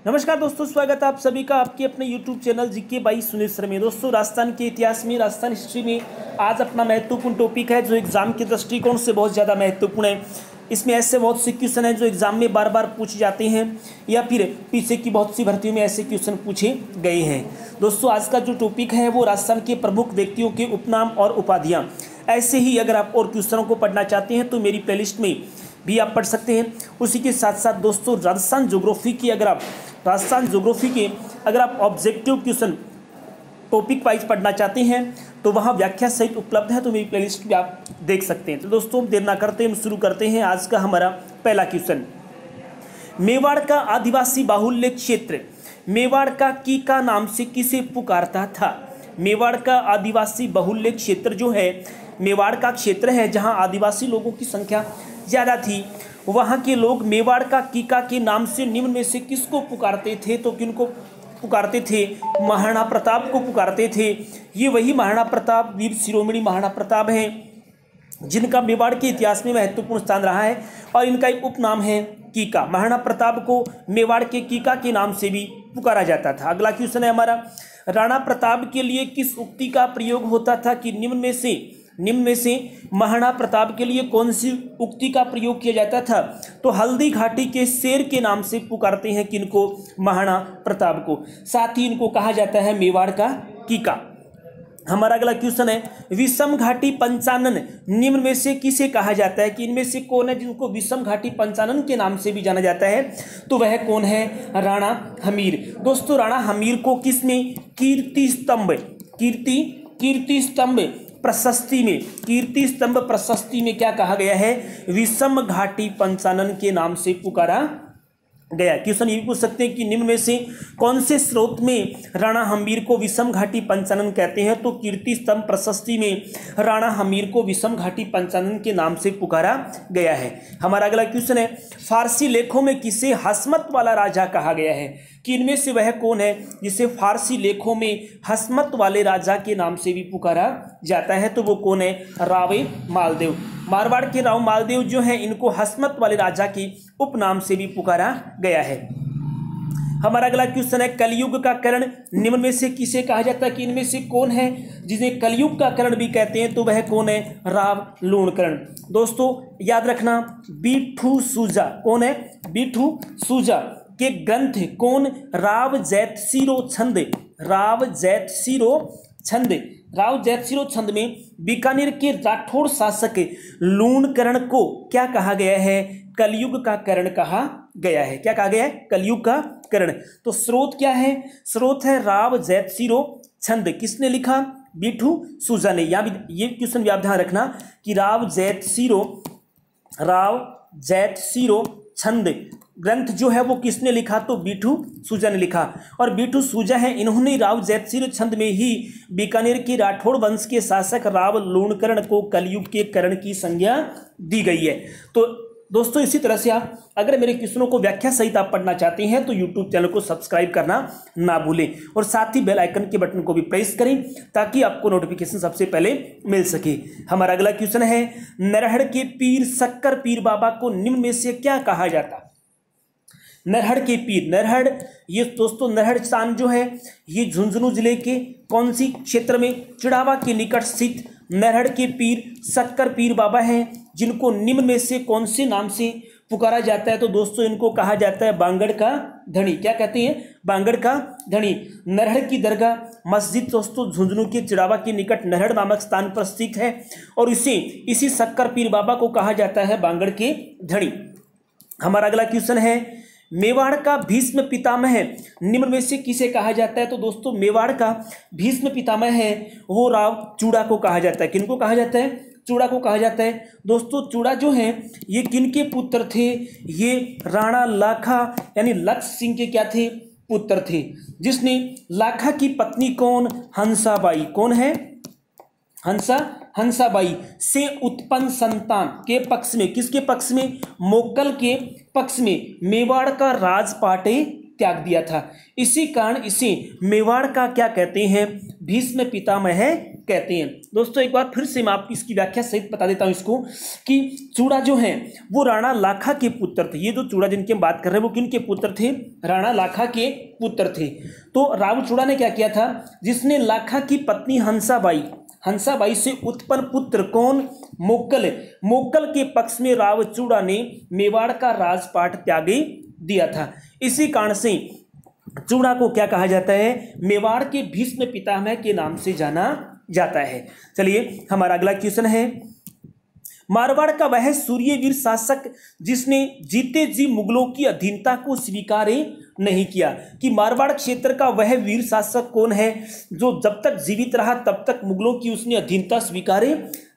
नमस्कार दोस्तों, स्वागत है आप सभी का आपके अपने YouTube channel GK by Sunil sir में। दोस्तों, राजस्थान के इतिहास में, राजस्थान हिस्ट्री में आज अपना महत्वपूर्ण टॉपिक है जो एग्जाम के दृष्टिकोण से बहुत ज़्यादा महत्वपूर्ण है। इसमें ऐसे बहुत से क्वेश्चन हैं जो एग्जाम में बार बार पूछे जाते हैं या फिर पीछे की बहुत सी भर्तियों में ऐसे क्वेश्चन पूछे गए हैं। दोस्तों, आज का जो टॉपिक है वो राजस्थान के प्रमुख व्यक्तियों के उपनाम और उपाधियाँ। ऐसे ही अगर आप और क्वेश्चनों को पढ़ना चाहते हैं तो मेरी प्लेलिस्ट में भी आप पढ़ सकते हैं। उसी के साथ साथ दोस्तों, राजस्थान ज्योग्राफी के अगर आप ऑब्जेक्टिव क्वेश्चन टॉपिक वाइज पढ़ना चाहते हैं तो वहाँ व्याख्या सहित उपलब्ध है, तो मेरी प्लेलिस्ट भी आप देख सकते हैं। तो दोस्तों, देर ना करते हम शुरू करते हैं आज का हमारा पहला क्वेश्चन। मेवाड़ का आदिवासी बाहुल्य क्षेत्र मेवाड़ का कीका नाम से किसे पुकारता था? मेवाड़ का आदिवासी बाहुल्य क्षेत्र जो है, मेवाड़ का क्षेत्र है जहाँ आदिवासी लोगों की संख्या ज़्यादा थी। वहाँ के लोग मेवाड़ का कीका के नाम से निम्न में से किसको पुकारते थे? तो किनको पुकारते थे? महाराणा प्रताप को पुकारते थे। ये वही महाराणा प्रताप, वीर शिरोमणि महाराणा प्रताप हैं जिनका मेवाड़ के इतिहास में महत्वपूर्ण स्थान रहा है और इनका एक उपनाम है कीका। महाराणा प्रताप को मेवाड़ के कीका के नाम से भी पुकारा जाता था। अगला क्वेश्चन है हमारा, राणा प्रताप के लिए किस उक्ति का प्रयोग होता था कि निम्न में से महाराणा प्रताप के लिए कौन सी उक्ति का प्रयोग किया जाता था? तो हल्दी घाटी के शेर के नाम से पुकारते हैं किनको? महाराणा प्रताप को। साथ ही इनको कहा जाता है मेवाड़ का कीका। हमारा अगला क्वेश्चन है, विषम घाटी पंचानन निम्न में से किसे कहा जाता है? कि इनमें से कौन है जिनको विषम घाटी पंचानन के नाम से भी जाना जाता है? तो वह कौन है? राणा हमीर। दोस्तों, राणा हमीर को किसने कीर्ति स्तंभ प्रशस्ति में क्या कहा गया है? विषम घाटी पंचानन के नाम से पुकारा गया। क्वेश्चन ये भी पूछ सकते हैं कि निम्न में से कौन से स्रोत में राणा हमीर को विषम घाटी पंचानन कहते हैं? तो कीर्ति स्तंभ प्रशस्ति में राणा हमीर को विषम घाटी पंचानन के नाम से पुकारा गया है। हमारा अगला क्वेश्चन है, फारसी लेखों में किसे हसमत वाला राजा कहा गया है? कि इनमें से वह कौन है जिसे फारसी लेखों में हसमत वाले राजा के नाम से भी पुकारा जाता है? तो वो कौन है? रावे मालदेव। मारवाड़ के राव मालदेव जो हैं, इनको हसमत वाले राजा के उपनाम से भी पुकारा गया है। हमारा अगला क्वेश्चन है, कलयुग का कर्ण निम्न में से किसे कहा जाता है? कि इनमें से कौन है जिन्हें कलयुग का कर्ण भी कहते हैं? तो वह कौन है? राव लूणकर्ण। दोस्तों, याद रखना, बिट्ठू सूजा कौन है? बिट्ठू सूजा के ग्रंथ कौन? राव जैतसिरो छंद में बीकानेर के राठौड़ शासक लूणकर्ण को क्या कहा गया है? कलयुग का कर्ण कहा गया है। क्या कहा गया है? कलयुग का कर्ण। तो स्रोत क्या है? स्रोत है राव जैतसिरो छंद। किसने लिखा? बिट्ठू सूजा ने। यहाँ ये क्वेश्चन भी आप ध्यान रखना कि राव जैतसिरो छंद ग्रंथ जो है वो किसने लिखा? तो बिट्ठू सूजा ने लिखा। और बिट्ठू सूजा है, इन्होंने राव जैतसिरो छंद में ही बीकानेर के राठौड़ वंश के शासक राव लूणकर्ण को कलयुग के कर्ण की संज्ञा दी गई है। तो दोस्तों, इसी तरह से आप अगर मेरे क्वेश्चनों को व्याख्या सहित आप पढ़ना चाहते हैं तो यूट्यूब चैनल को सब्सक्राइब करना ना भूलें और साथ ही बेल आइकन के बटन को भी प्रेस करें ताकि आपको नोटिफिकेशन सबसे पहले मिल सके। हमारा अगला क्वेश्चन है, नरहड़ के पीर शक्कर पीर बाबा को निम्न में से क्या कहा जाता? नरहड़ के पीर, नरहड़, ये दोस्तों नरहड़ स्थान जो है ये झुंझुनू जिले के कौन सी क्षेत्र में? चिड़ावा के निकट स्थित नरहड़ के पीर शक्कर पीर बाबा हैं जिनको निम्न में से कौन से नाम से पुकारा जाता है? तो दोस्तों, इनको कहा जाता है बांगड़ का धनी। क्या कहते हैं? बांगड़ का धनी। नरहड़ की दरगाह मस्जिद दोस्तों झुंझुनू के चिड़ावा के निकट नरहड़ नामक स्थान पर स्थित है और इसी शक्कर पीर बाबा को कहा जाता है बांगड़ के धनी। हमारा अगला क्वेश्चन है, मेवाड़ का भीष्म पितामह निम्न में से किसे कहा जाता है? तो दोस्तों, मेवाड़ का भीष्म पितामह है वो राव चूड़ा को कहा जाता है। किनको कहा जाता है? चूड़ा को कहा जाता है। दोस्तों, चूड़ा जो है ये किनके पुत्र थे? ये राणा लाखा यानी लक्ष्य सिंह के क्या थे? पुत्र थे। जिसने लाखा की पत्नी कौन? हंसाबाई। कौन है? हंसाबाई से उत्पन्न संतान के पक्ष में, किसके पक्ष में? मोक्कल के पक्ष में मेवाड़ का राजपाट त्याग दिया था। इसी कारण इसे मेवाड़ का क्या कहते हैं? भीष्म पितामह कहते हैं। दोस्तों एक बार फिर से मैं आपको इसकी व्याख्या सहित बता देता हूं इसको, कि चूड़ा जो है वो राणा लाखा के पुत्र थे। ये जो चूड़ा जिनकी हम बात कर रहे हैं वो किनके पुत्र थे? राणा लाखा के पुत्र थे। तो राव चूड़ा ने क्या किया था? जिसने लाखा की पत्नी हंसाबाई से उत्पन्न पुत्र कौन? मोक्कल। मोक्कल के पक्ष में राव चूड़ा ने मेवाड़ का राजपाट त्याग दिया था। इसी कारण से चूड़ा को क्या कहा जाता है? मेवाड़ के भीष्म पितामह के नाम से जाना जाता है। चलिए हमारा अगला क्वेश्चन है, मारवाड़ का वह सूर्यवीर शासक जिसने जीते जी मुगलों की अधीनता को स्वीकार नहीं किया। कि मारवाड़ क्षेत्र का वह वीर शासक कौन है जो जब तक जीवित रहा तब तक मुगलों की उसने अधीनता स्वीकार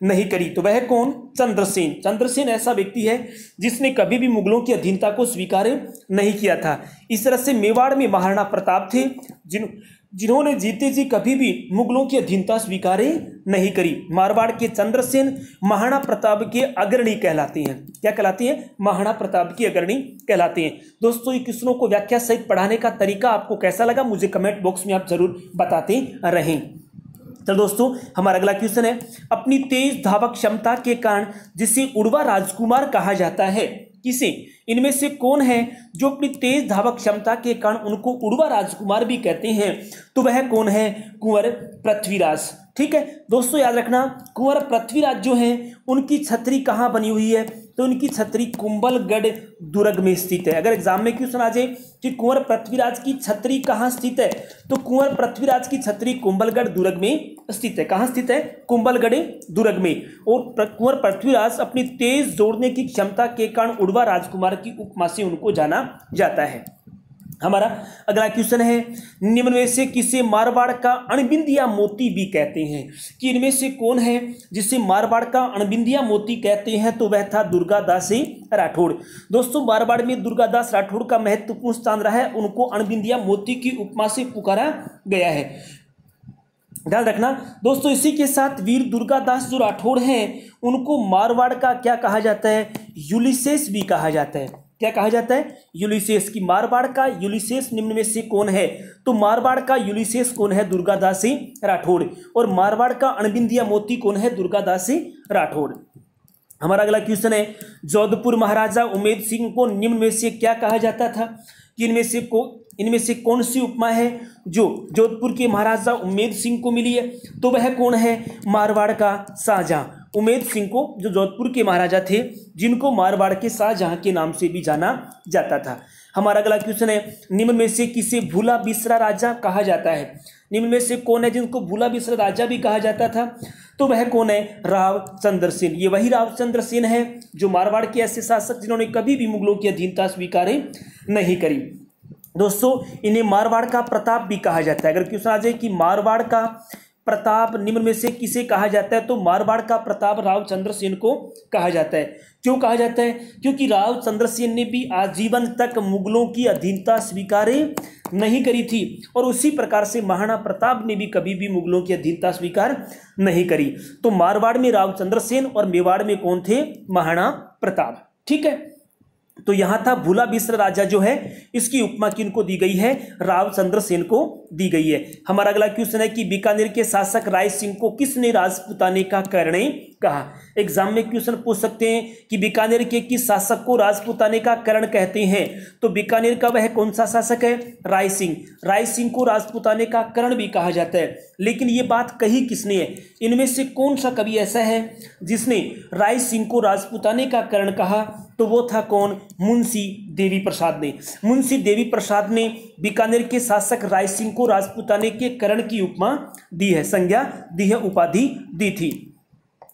नहीं करी? तो वह कौन? चंद्रसेन। चंद्रसेन ऐसा व्यक्ति है जिसने कभी भी मुगलों की अधीनता को स्वीकार नहीं किया था। इस तरह से मेवाड़ में महाराणा प्रताप थे जिन्होंने जीते जी कभी भी मुगलों की अधीनता स्वीकार नहीं करी। मारवाड़ के चंद्रसेन महाराणा प्रताप के अग्रणी कहलाते हैं। क्या कहलाते हैं? महाराणा प्रताप के अग्रणी कहलाते हैं। दोस्तों ये क्वेश्चनों को व्याख्या सहित पढ़ाने का तरीका आपको कैसा लगा मुझे कमेंट बॉक्स में आप जरूर बताते रहें। तो दोस्तों हमारा अगला क्वेश्चन है, अपनी तेज धावक क्षमता के कारण जिसे उड़वा राजकुमार कहा जाता है, किसे? इनमें से कौन है जो अपनी तेज धावक क्षमता के कारण उनको उड़वा राजकुमार भी कहते हैं? तो वह कौन है? कुंवर पृथ्वीराज। ठीक है दोस्तों याद रखना, कुंवर पृथ्वीराज जो हैं उनकी छतरी कहाँ बनी हुई है? तो उनकी छतरी कुंभलगढ़ दुर्ग में स्थित है। अगर एग्जाम में क्वेश्चन आ जाए कि कुंवर पृथ्वीराज की छतरी कहाँ स्थित है, तो कुंवर पृथ्वीराज की छतरी कुंभलगढ़ दुर्ग में स्थित है। कहाँ स्थित है? कुंभलगढ़ दुर्ग में। और कुंवर पृथ्वीराज अपनी तेज दौड़ने की क्षमता के कारण उड़वा राजकुमार की उपमा से उनको जाना जाता है। हमारा अगला क्वेश्चन है, निम्न में से किसे मारवाड़ का अणबिंदिया मोती भी कहते हैं? कि इनमें से कौन है जिसे मारवाड़ का अणबिंदिया मोती कहते हैं? तो वह था दुर्गादास राठौड़। दोस्तों मारवाड़ में दुर्गादास राठौड़ का महत्वपूर्ण स्थान रहा है, उनको अणबिंदिया मोती की उपमा से पुकारा गया है। ध्यान रखना दोस्तों, इसी के साथ वीर दुर्गादास जो राठौड़ हैं उनको मारवाड़ का क्या कहा जाता है? यूलिसेस भी कहा जाता है। क्या कहा जाता है? यूलिसेस। की मारवाड़ का यूलिसेस निम्न में से कौन है? तो मारवाड़ का यूलिसेस कौन है? दुर्गादास राठौड़। और मारवाड़ का अणबिंदिया मोती कौन है? दुर्गादास राठौड़। हमारा अगला क्वेश्चन है, जोधपुर महाराजा उमेद सिंह को निम्न में से क्या कहा जाता था? कि इनमें से कौन सी उपमा है जो जोधपुर के महाराजा उमेद सिंह को मिली है? तो वह कौन है? मारवाड़ का शाहजहां। उमेद सिंह को जो जोधपुर के महाराजा थे जिनको मारवाड़ के शाहजहां के नाम से भी जाना जाता था। हमारा अगला क्वेश्चन है, निम्न में से किसे भूला बिसरा राजा कहा जाता है? निम्न में से कौन है जिनको भूला बिसरा राजा भी कहा जाता था? तो वह कौन है? राव चंद्रसेन। ये वही राव चंद्रसेन है जो मारवाड़ के ऐसे शासक जिन्होंने कभी भी मुगलों की अधीनता स्वीकार नहीं करी। दोस्तों इन्हें मारवाड़ का प्रताप भी कहा जाता है। अगर क्वेश्चन आ जाए कि मारवाड़ का प्रताप निम्न में से किसे कहा जाता है, तो मारवाड़ का प्रताप राव चंद्रसेन को कहा जाता है। क्यों कहा जाता है? क्योंकि राव चंद्रसेन ने भी आजीवन तक मुगलों की अधीनता स्वीकार नहीं करी थी और उसी प्रकार से महाराणा प्रताप ने भी कभी भी मुगलों की अधीनता स्वीकार नहीं करी। तो मारवाड़ में राव चंद्रसेन और मेवाड़ में कौन थे? महाराणा प्रताप। ठीक है, तो यहां था भूला बिसरा राजा जो है इसकी उपमा किनको दी गई है? राव चंद्रसेन को दी गई है। हमारा अगला क्वेश्चन है कि बीकानेर के शासक राय सिंह को किसने राजपुताने का कारण कहा? एग्जाम में क्वेश्चन पूछ सकते हैं कि बीकानेर के किस शासक को राजपुताने का कारण कहते हैं? तो बीकानेर का वह कौन सा शासक है? राय सिंह। राय सिंह को राजपुताने का कारण भी कहा जाता है। लेकिन ये बात कही किसने है? इनमें से कौन सा कवि ऐसा है जिसने राय सिंह को राजपुताने का कारण कहा? तो वो था कौन? मुंशी देवी प्रसाद ने। मुंशी देवी प्रसाद ने बीकानेर के शासक राय सिंह को राजपुताने के करण की उपमा दी है, संज्ञा दी है, उपाधि दी थी।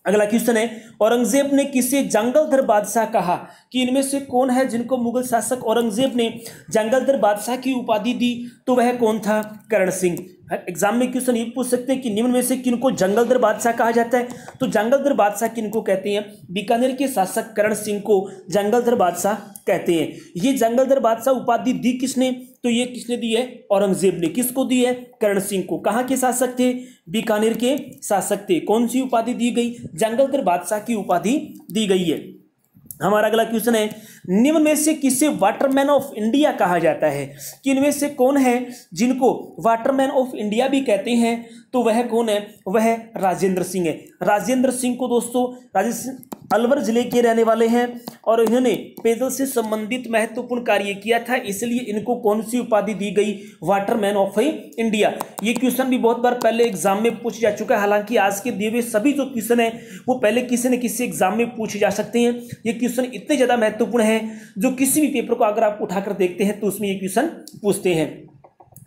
अगला क्वेश्चन है, औरंगजेब ने किसे जंगलधर बादशाह कहा? कि इनमें से कौन है जिनको मुगल शासक औरंगजेब ने जंगलधर बादशाह की उपाधि दी? तो वह कौन था? करण सिंह। एग्जाम में क्वेश्चन ये पूछ सकते हैं कि निम्न में से किनको जंगलधर बादशाह कहा जाता है? तो जंगलधर बादशाह किनको कहते हैं? बीकानेर के शासक करण सिंह को जंगलधर बादशाह कहते हैं। ये जंगलधर बादशाह उपाधि दी किसने? तो ये किसने दी है? औरंगजेब ने। किसको दी है? करण सिंह को। कहाँ के शासक थे? बीकानेर के शासक थे। कौन सी उपाधि दी गई? जंगलधर बादशाह की उपाधि दी गई है। हमारा अगला क्वेश्चन है, निम्न में से किसे वाटरमैन ऑफ इंडिया कहा जाता है, कि इनमें से कौन है जिनको वाटरमैन ऑफ इंडिया भी कहते हैं, तो वह कौन है, वह राजेंद्र सिंह है। राजेंद्र सिंह को दोस्तों अलवर जिले के रहने वाले हैं और इन्होंने पेयजल से संबंधित महत्वपूर्ण कार्य किया था, इसलिए इनको कौन सी उपाधि दी गई, वाटरमैन ऑफ इंडिया। ये क्वेश्चन भी बहुत बार पहले एग्जाम में पूछा जा चुका है, हालांकि आज के दिए हुए सभी जो क्वेश्चन है वो पहले किसी न किसी एग्जाम में पूछे जा सकते हैं। ये क्वेश्चन इतने ज्यादा महत्वपूर्ण है जो किसी भी पेपर को अगर आप उठाकर देखते हैं तो उसमें ये क्वेश्चन पूछते हैं।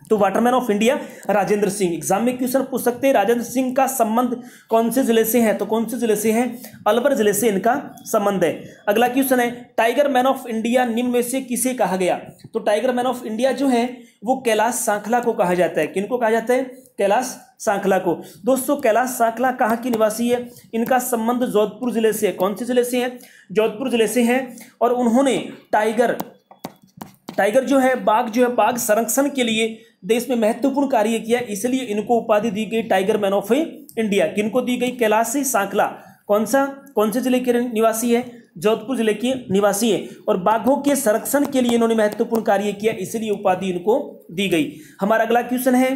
तो Waterman of India Rajendra Singh, exam में क्वेश्चन पूछ सकते हैं। राजेंद्र सिंह का संबंध कौन से जिले से है, तो कौन से जिले से है, अलवर जिले से इनका संबंध है। अगला क्वेश्चन है टाइगर मैन ऑफ इंडिया निम्न में से किसे कहा गया, तो टाइगर मैन ऑफ इंडिया जो है वो कैलाश सांखला को कहा जाता है। किनको कहा जाता है, कैलाश सांखला को। दोस्तों कैलाश सांखला कहाँ की निवासी है, इनका संबंध जोधपुर जिले से है। कौन से जिले से है, जोधपुर जिले से है। और उन्होंने टाइगर जो है बाघ संरक्षण के लिए देश में महत्वपूर्ण कार्य किया, इसलिए इनको उपाधि दी गई टाइगर मैन ऑफ इंडिया। किनको दी गई, कैलाश सांखला। कौन से जिले के निवासी है, जोधपुर जिले के निवासी है। और बाघों के संरक्षण के लिए इन्होंने महत्वपूर्ण कार्य किया, इसलिए उपाधि इनको दी गई। हमारा अगला क्वेश्चन है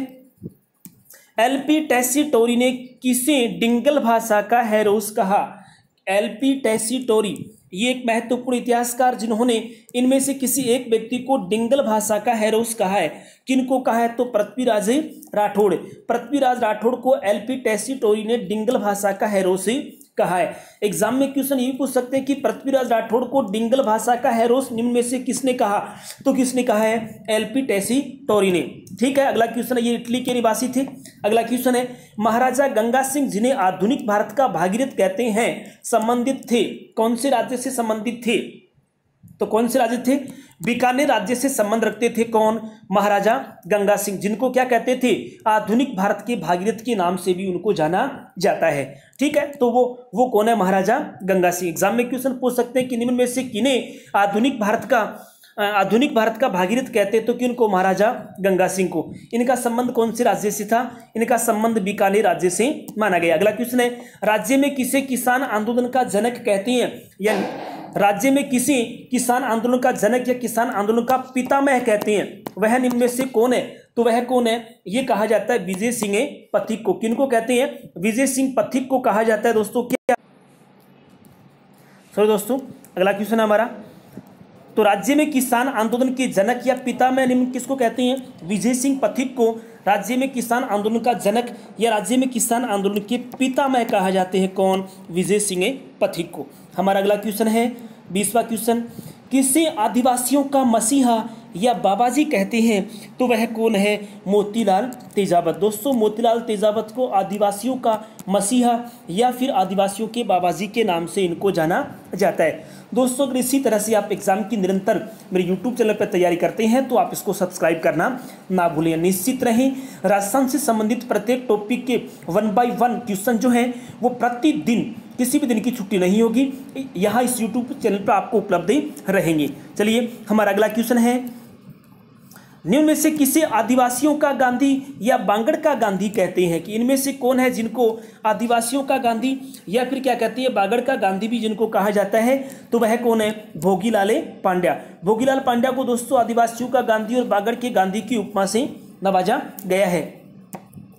एलपी टेसीटोरी ने किसे डिंगल भाषा का हेरोस कहा। एलपी टेसीटोरी ये एक महत्वपूर्ण इतिहासकार जिन्होंने इनमें से किसी एक व्यक्ति को डिंगल भाषा का हेरोस कहा है। किनको कहा है, तो पृथ्वीराज राठौड़ को एलपी टेसीटोरी ने डिंगल भाषा का हेरोस कहा है। एग्जाम में क्वेश्चन ये पूछ सकते हैं कि पृथ्वीराज राठौड़ को डिंगल भाषा का हेरोस निम्न में से किसने कहा, तो किसने कहा है, एलपी टेसीटोरी ने। ठीक है, अगला क्वेश्चन है, ये इटली के निवासी थे। अगला क्वेश्चन है महाराजा गंगा सिंह जिन्हें आधुनिक भारत का भागीरथ कहते हैं संबंधित थे, कौन से राज्य से संबंधित थे, तो कौन से राज्य थे, बीकानेर राज्य से संबंध रखते थे। कौन, महाराजा गंगा सिंह, जिनको क्या कहते थे, आधुनिक भारत के भागीरथ के नाम से भी उनको जाना जाता है। ठीक है, तो वो कौन है, महाराजा गंगा सिंह। एग्जाम में क्वेश्चन पूछ सकते हैं कि निम्न में से किन्हें आधुनिक भारत का भागीरथ कहते, तो किनको, महाराजा गंगा सिंह को। इनका संबंध कौन से राज्य से था, इनका संबंध बीकानेर राज्य से माना गया। अगला क्वेश्चन है राज्य में किसे किसान आंदोलन का जनक कहते हैं, या राज्य में किसी किसान आंदोलन का जनक या किसान आंदोलन का पितामह कहते हैं, वह निम्न में से कौन है, तो वह कौन है, ये कहा जाता है विजय सिंह पथिक को। किनको कहते हैं, विजय सिंह पथिक को कहा जाता है। दोस्तों क्या, सॉरी दोस्तों, अगला क्वेश्चन है हमारा, तो राज्य में किसान आंदोलन के जनक या पितामह निम्न किसको कहते हैं, विजय सिंह पथिक को राज्य में किसान आंदोलन का जनक या राज्य में किसान आंदोलन के पितामह कहा जाते हैं। कौन, विजय सिंह पथिक को। हमारा अगला क्वेश्चन है 20वां क्वेश्चन, किसे आदिवासियों का मसीहा या बाबाजी कहते हैं, तो वह कौन है, मोतीलाल तेजावत। दोस्तों मोतीलाल तेजावत को आदिवासियों का मसीहा या फिर आदिवासियों के बाबाजी के नाम से इनको जाना जाता है। दोस्तों अगर इसी तरह से आप एग्जाम की निरंतर मेरे यूट्यूब चैनल पर तैयारी करते हैं तो आप इसको सब्सक्राइब करना ना भूलें। निश्चित रहें राजस्थान से संबंधित प्रत्येक टॉपिक के 1 बाय 1 क्वेश्चन जो हैं वो प्रतिदिन, किसी भी दिन की छुट्टी नहीं होगी, यहाँ इस यूट्यूब चैनल पर आपको उपलब्ध रहेंगे। चलिए हमारा अगला क्वेश्चन है, निम्न में से किसे आदिवासियों का गांधी या बांगड़ का गांधी कहते हैं, कि इनमें से कौन है जिनको आदिवासियों का गांधी या फिर क्या कहते हैं बांगड़ का गांधी भी जिनको कहा जाता है, तो वह कौन है, भोगीलाल पांड्या। भोगीलाल पांड्या को दोस्तों आदिवासियों का गांधी और बांगड़ के गांधी की उपमा से नवाजा गया है।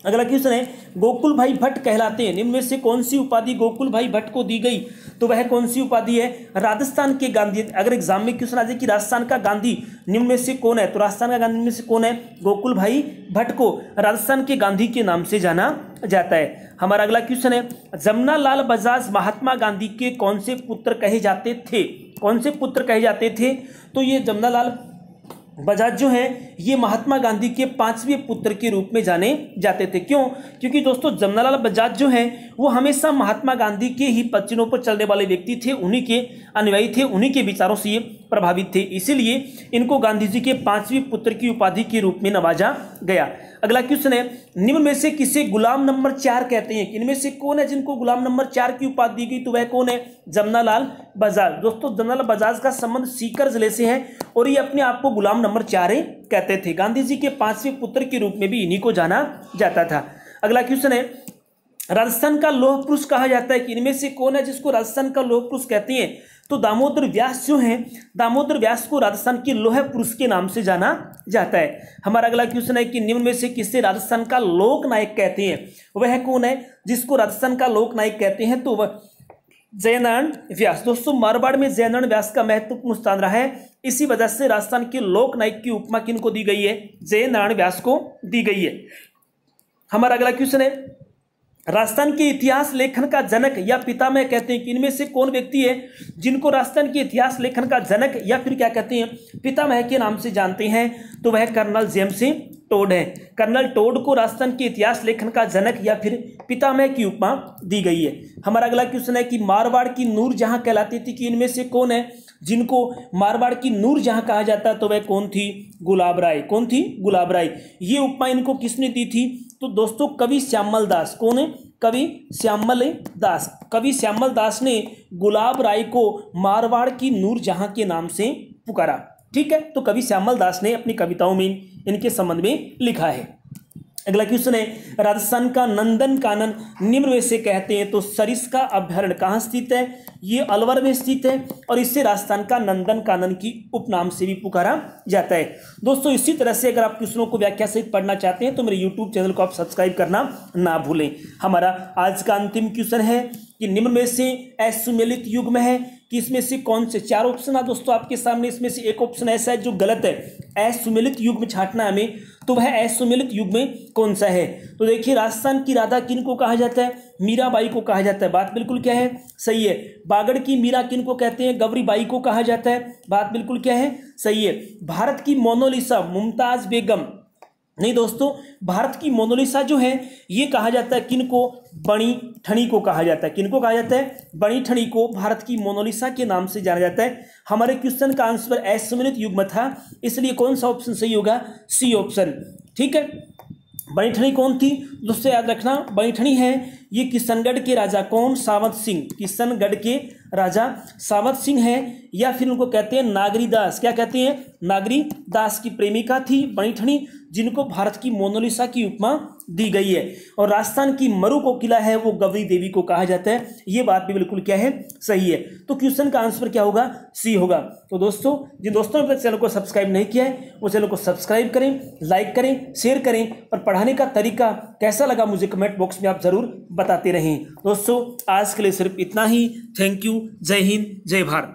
अगला क्वेश्चन है गोकुल भाई भट्ट कहलाते हैं, निम्न में से कौन सी उपाधि गोकुल भाई भट्ट को दी गई, तो वह कौन सी उपाधि है, राजस्थान के गांधी। अगर एग्जाम में क्वेश्चन आ जाए कि राजस्थान का गांधी निम्न में से कौन है, तो राजस्थान का गांधी में से कौन है, गोकुल भाई भट्ट को राजस्थान के गांधी के नाम से जाना जाता है। हमारा अगला क्वेश्चन है जमनालाल बजाज महात्मा गांधी के कौन से पुत्र कहे जाते थे, कौन से पुत्र कहे जाते थे, तो ये जमनालाल बजाज जो हैं ये महात्मा गांधी के 5वें पुत्र के रूप में जाने जाते थे। क्यों, क्योंकि दोस्तों जमनालाल बजाज जो हैं वो हमेशा महात्मा गांधी के ही पच्चीनों पर चलने वाले व्यक्ति थे, उन्हीं के अनुयायी थे, उन्हीं के विचारों से ये प्रभावित थे, इसीलिए इनको गांधी जी के 5वें पुत्र की उपाधि के रूप में नवाजा गया। अगला क्वेश्चन है निम्न में से किसे गुलाम नंबर 4 कहते हैं, इनमें से कौन है जिनको गुलाम नंबर 4 की उपाधि दी गई, तो वह कौन है, जमनालाल बजाज। दोस्तों जमनालाल बजाज का संबंध सीकर जिले से है और ये अपने आप को गुलाम नंबर 4 कहते थे। गांधी जी के 5वें पुत्र के रूप में भी इन्हीं को जाना जाता था। अगला क्वेश्चन है राजस्थान का लौह पुरुष कहा जाता है कि इनमें से कौन है जिसको राजस्थान का लौह पुरुष कहते हैं? तो दामोदर व्यास जो हैं, दामोदर व्यास को राजस्थान के लौह पुरुष के नाम से जाना जाता है। हमारा अगला क्वेश्चन है कि निम्न में से किसे राजस्थान का लोक नायक कहते हैं? वह कौन है जिसको राजस्थान का लोक नायक कहते हैं? तो वह जयनारायण व्यास। दोस्तों, मारवाड़ में जयनारायण व्यास का महत्वपूर्ण स्थान रहा है, इसी वजह से राजस्थान के लोक नायक की उपमा किनको दी गई है? जयनारायण व्यास को दी गई है। हमारा अगला क्वेश्चन है, राजस्थान के इतिहास लेखन का जनक या पितामह कहते हैं कि इनमें से कौन व्यक्ति है जिनको राजस्थान के इतिहास लेखन का जनक या फिर क्या कहते हैं, पितामह के नाम से जानते हैं? तो वह कर्नल जेम्स टोड है। कर्नल टोड को राजस्थान के इतिहास लेखन का जनक या फिर पितामह की उपमा दी गई है। हमारा अगला क्वेश्चन है कि मारवाड़ की नूरजहां कहलाती थी कि इनमें से कौन है जिनको मारवाड़ की नूरजहां कहा जाता है? तो वह कौन थी? गुलाब राय। कौन थी? गुलाब राय। ये उपमा इनको किसने दी थी? तो दोस्तों, कवि श्यामल दास। कौन है? कवि श्यामल दास। कवि श्यामल दास ने गुलाब राय को मारवाड़ की नूरजहां के नाम से पुकारा। ठीक है, तो कवि श्यामल दास ने अपनी कविताओं में इनके संबंध में लिखा है। अगला क्वेश्चन है, राजस्थान का नंदन कानन निम्न में से कहते हैं? तो सरिस्का अभ्यारण्य कहाँ स्थित है? ये अलवर में स्थित है और इसे राजस्थान का नंदन कानन की उपनाम से भी पुकारा जाता है। दोस्तों, इसी तरह से अगर आप क्वेश्चनों को व्याख्या सहित पढ़ना चाहते हैं तो मेरे यूट्यूब चैनल को आप सब्सक्राइब करना ना भूलें। हमारा आज का अंतिम क्वेश्चन है कि निम्न में से असुमेलित युग्म है कि इसमें से कौन से? चार ऑप्शन है दोस्तों आपके सामने, इसमें से एक ऑप्शन ऐसा है जो गलत है। असुमेलित युग्म छांटना है हमें, तो वह असुमेलित युग्म कौन सा है? तो देखिए, राजस्थान की राधा किनको कहा जाता है? मीराबाई को कहा जाता है। बात बिल्कुल क्या है? सही है। बागड़ की मीरा किनको कहते हैं? गौरीबाई को कहा जाता है। बात बिल्कुल क्या है? सही है। भारत की मोनालिसा मुमताज बेगम, नहीं दोस्तों, भारत की मोनालिसा जो है ये कहा जाता है किनको? बणी ठणी को कहा जाता है। किनको कहा जाता है? बणी ठणी को भारत की मोनालिसा के नाम से जाना जाता है। हमारे क्वेश्चन का आंसर असुमेलित युग्म था, इसलिए कौन सा ऑप्शन सही होगा? C option. ठीक है, बणी ठणी कौन थी दोस्तों? याद रखना, बणी ठणी है ये किशनगढ़ के राजा कौन? सावंत सिंह। किशनगढ़ के राजा सावंत सिंह है, या फिर उनको कहते हैं नागरी दास। क्या कहते हैं? नागरी दास की प्रेमिका थी बणी ठणी, जिनको भारत की मोनालिसा की उपमा दी गई है। और राजस्थान की मरु को किला है वो गौरी देवी को कहा जाता है। ये बात भी बिल्कुल क्या है? सही है। तो क्वेश्चन का आंसर क्या होगा? सी होगा। तो दोस्तों, जिन दोस्तों ने चैनल को सब्सक्राइब नहीं किया है वो चैनल को सब्सक्राइब करें, लाइक करें, शेयर करें, और पढ़ाने का तरीका कैसा लगा मुझे कमेंट बॉक्स में आप जरूर बताते रहें। दोस्तों, आज के लिए सिर्फ इतना ही। Thank you. जय हिंद, जय भारत।